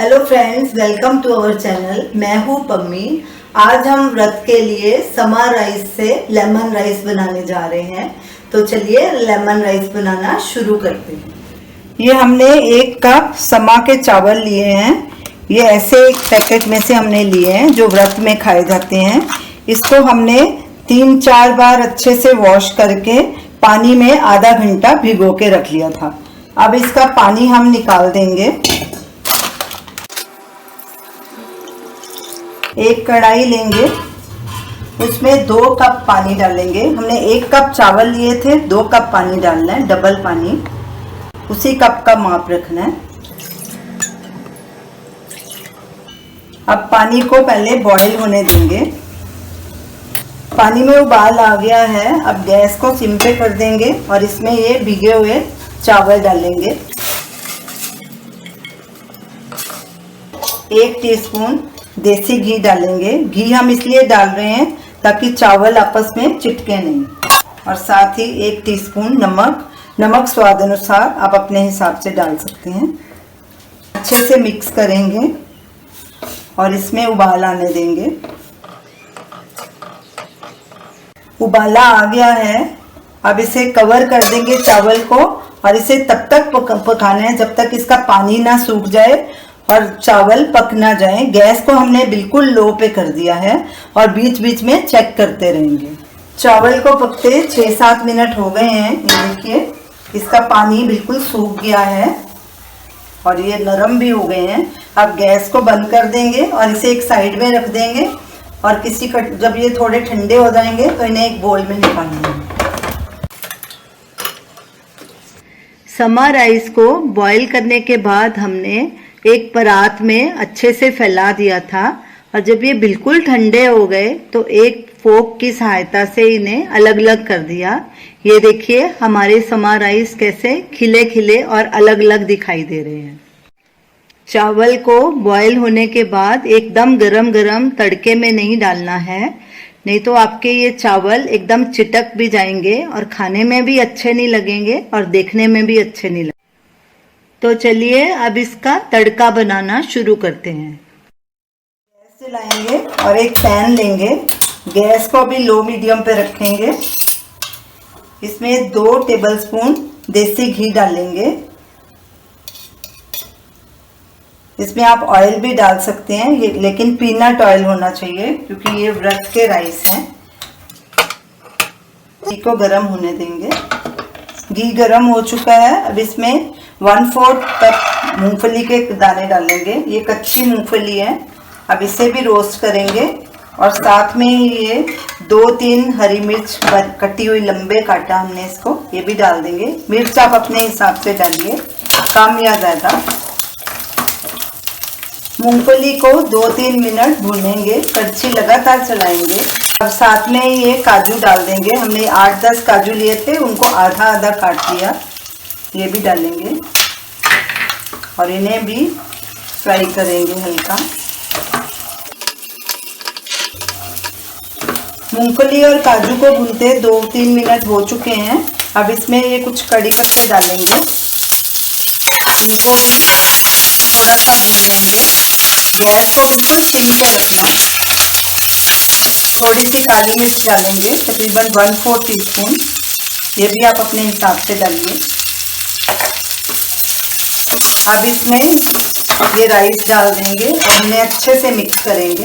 Hello friends, welcome to our channel. मैं हूँ पम्मी। आज हम व्रत के लिए समा राइस से लेमन राइस बनाने जा रहे हैं। तो चलिए लेमन राइस बनाना शुरू करते हैं। ये हमने 1 कप समा के चावल लिए हैं। ये ऐसे एक पैकेट में से हमने लिए हैं जो व्रत में खाए जाते हैं। इसको हमने 3-4 बार अच्छे से वॉश करके पानी में आधा घंटा भिगो के रख लिया था। अब इसका पानी हम निकाल देंगे। एक कढ़ाई लेंगे, उसमें 2 कप पानी डालेंगे। हमने 1 कप चावल लिए थे, 2 कप पानी डालना है, डबल पानी, उसी कप का माप रखना है। अब पानी को पहले बॉईल होने देंगे। पानी में उबाल आ गया है। अब गैस को सिम पे कर देंगे और इसमें ये भीगे हुए चावल डालेंगे। 1 टीस्पून देसी घी डालेंगे। घी हम इसलिए डाल रहे हैं ताकि चावल आपस में चिपके नहीं। और साथ ही 1 टीस्पून नमक स्वाद अनुसार आप अपने हिसाब से डाल सकते हैं। अच्छे से मिक्स करेंगे और इसमें उबाल आने देंगे। उबाला आ गया है। अब इसे कवर कर देंगे चावल को और इसे तब तक पकाना है जब तक इसका पानी ना सूख जाए और चावल पक ना जाए। गैस को हमने बिल्कुल लो पे कर दिया है और बीच बीच में चेक करते रहेंगे। चावल को पकते 6-7 मिनट हो गए हैं। ये देखिए, इसका पानी बिल्कुल सूख गया है और ये नरम भी हो गए हैं। अब गैस को बंद कर देंगे और इसे एक साइड में रख देंगे और जब ये थोड़े ठंडे हो जाएंगे तो इन्हें एक बोल में निकालेंगे। समा राइस को बॉईल करने के बाद हमने एक परात में अच्छे से फैला दिया था और जब ये बिल्कुल ठंडे हो गए तो एक फोक की सहायता से इन्हें अलग अलग कर दिया। ये देखिए हमारे समा राइस कैसे खिले खिले और अलग अलग दिखाई दे रहे हैं। चावल को बॉईल होने के बाद एकदम गरम गरम तड़के में नहीं डालना है, नहीं तो आपके ये चावल एकदम चिटक भी जाएंगे और खाने में भी अच्छे नहीं लगेंगे और देखने में भी अच्छे नहीं लगेंगे। तो चलिए अब इसका तड़का बनाना शुरू करते हैं। गैस जलाएंगे और एक पैन लेंगे। गैस को भी लो मीडियम पे रखेंगे। इसमें 2 टेबलस्पून देसी घी डालेंगे। इसमें आप ऑयल भी डाल सकते हैं, ये लेकिन पीनट ऑयल होना चाहिए क्योंकि ये व्रत के राइस हैं। घी को गरम होने देंगे। घी गरम हो चुका है। अब इसमें 1/4 कप मूंगफली के दाने डालेंगे। ये कच्ची मूंगफली है। अब इसे भी रोस्ट करेंगे और साथ में ये 2-3 हरी मिर्च कटी हुई लंबे काटा हमने इसको, ये भी डाल देंगे। मिर्च आप अपने हिसाब से डालिए, कम या ज़्यादा। मूंगफली को 2-3 मिनट भूनेंगे, कड़छी लगातार चलाएंगे। अब साथ में ये काजू डाल देंगे। हमने 8-10 काजू लिए थे, उनको आधा आधा काट लिया, ये भी डालेंगे और इन्हें भी फ्राई करेंगे हल्का। मूंगफली और काजू को भूनते 2-3 मिनट हो चुके हैं। अब इसमें ये कुछ कड़ी पत्ते डालेंगे, इनको भी थोड़ा सा भून लेंगे। गैस को बिल्कुल सिम पे रखना। थोड़ी सी काली मिर्च डालेंगे, तकरीबन 1/4 टीस्पून, ये भी आप अपने हिसाब से डालिए। अब इसमें ये राइस डाल देंगे और इन्हें अच्छे से मिक्स करेंगे।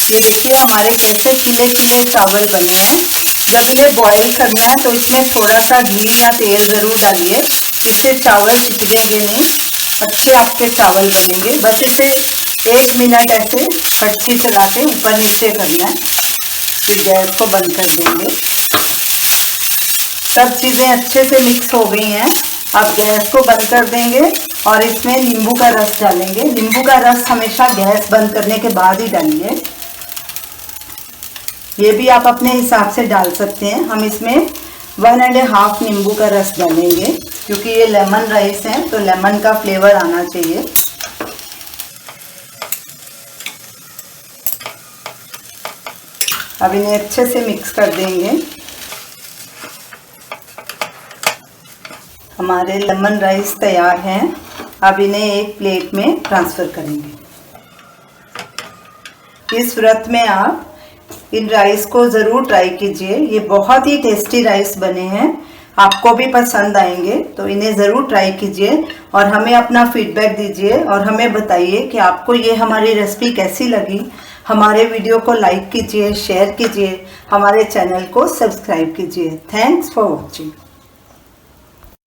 ये देखिए हमारे कैसे खिले खिले चावल बने हैं। जब ये बॉईल करना है तो इसमें थोड़ा सा घी या तेल ज़रूर डालिए, इससे चावल चिपकेंगे नहीं, अच्छे आपके चावल बनेंगे। बस इसे 1 मिनट ऐसे कड़छी चला के ऊपर नीचे करना है, फिर गैस को बंद कर देंगे। सब चीज़ें अच्छे से मिक्स हो गई हैं। अब गैस को बंद कर देंगे और इसमें नींबू का रस डालेंगे। नींबू का रस हमेशा गैस बंद करने के बाद ही डालिए। ये भी आप अपने हिसाब से डाल सकते हैं। हम इसमें 1.5 नींबू का रस डालेंगे क्योंकि ये लेमन राइस है तो लेमन का फ्लेवर आना चाहिए। अब इन्हें अच्छे से मिक्स कर देंगे। हमारे लेमन राइस तैयार हैं। अब इन्हें एक प्लेट में ट्रांसफ़र करेंगे। इस व्रत में आप इन राइस को ज़रूर ट्राई कीजिए। ये बहुत ही टेस्टी राइस बने हैं, आपको भी पसंद आएंगे, तो इन्हें ज़रूर ट्राई कीजिए और हमें अपना फीडबैक दीजिए और हमें बताइए कि आपको ये हमारी रेसिपी कैसी लगी। हमारे वीडियो को लाइक कीजिए, शेयर कीजिए, हमारे चैनल को सब्सक्राइब कीजिए। Thanks for watching.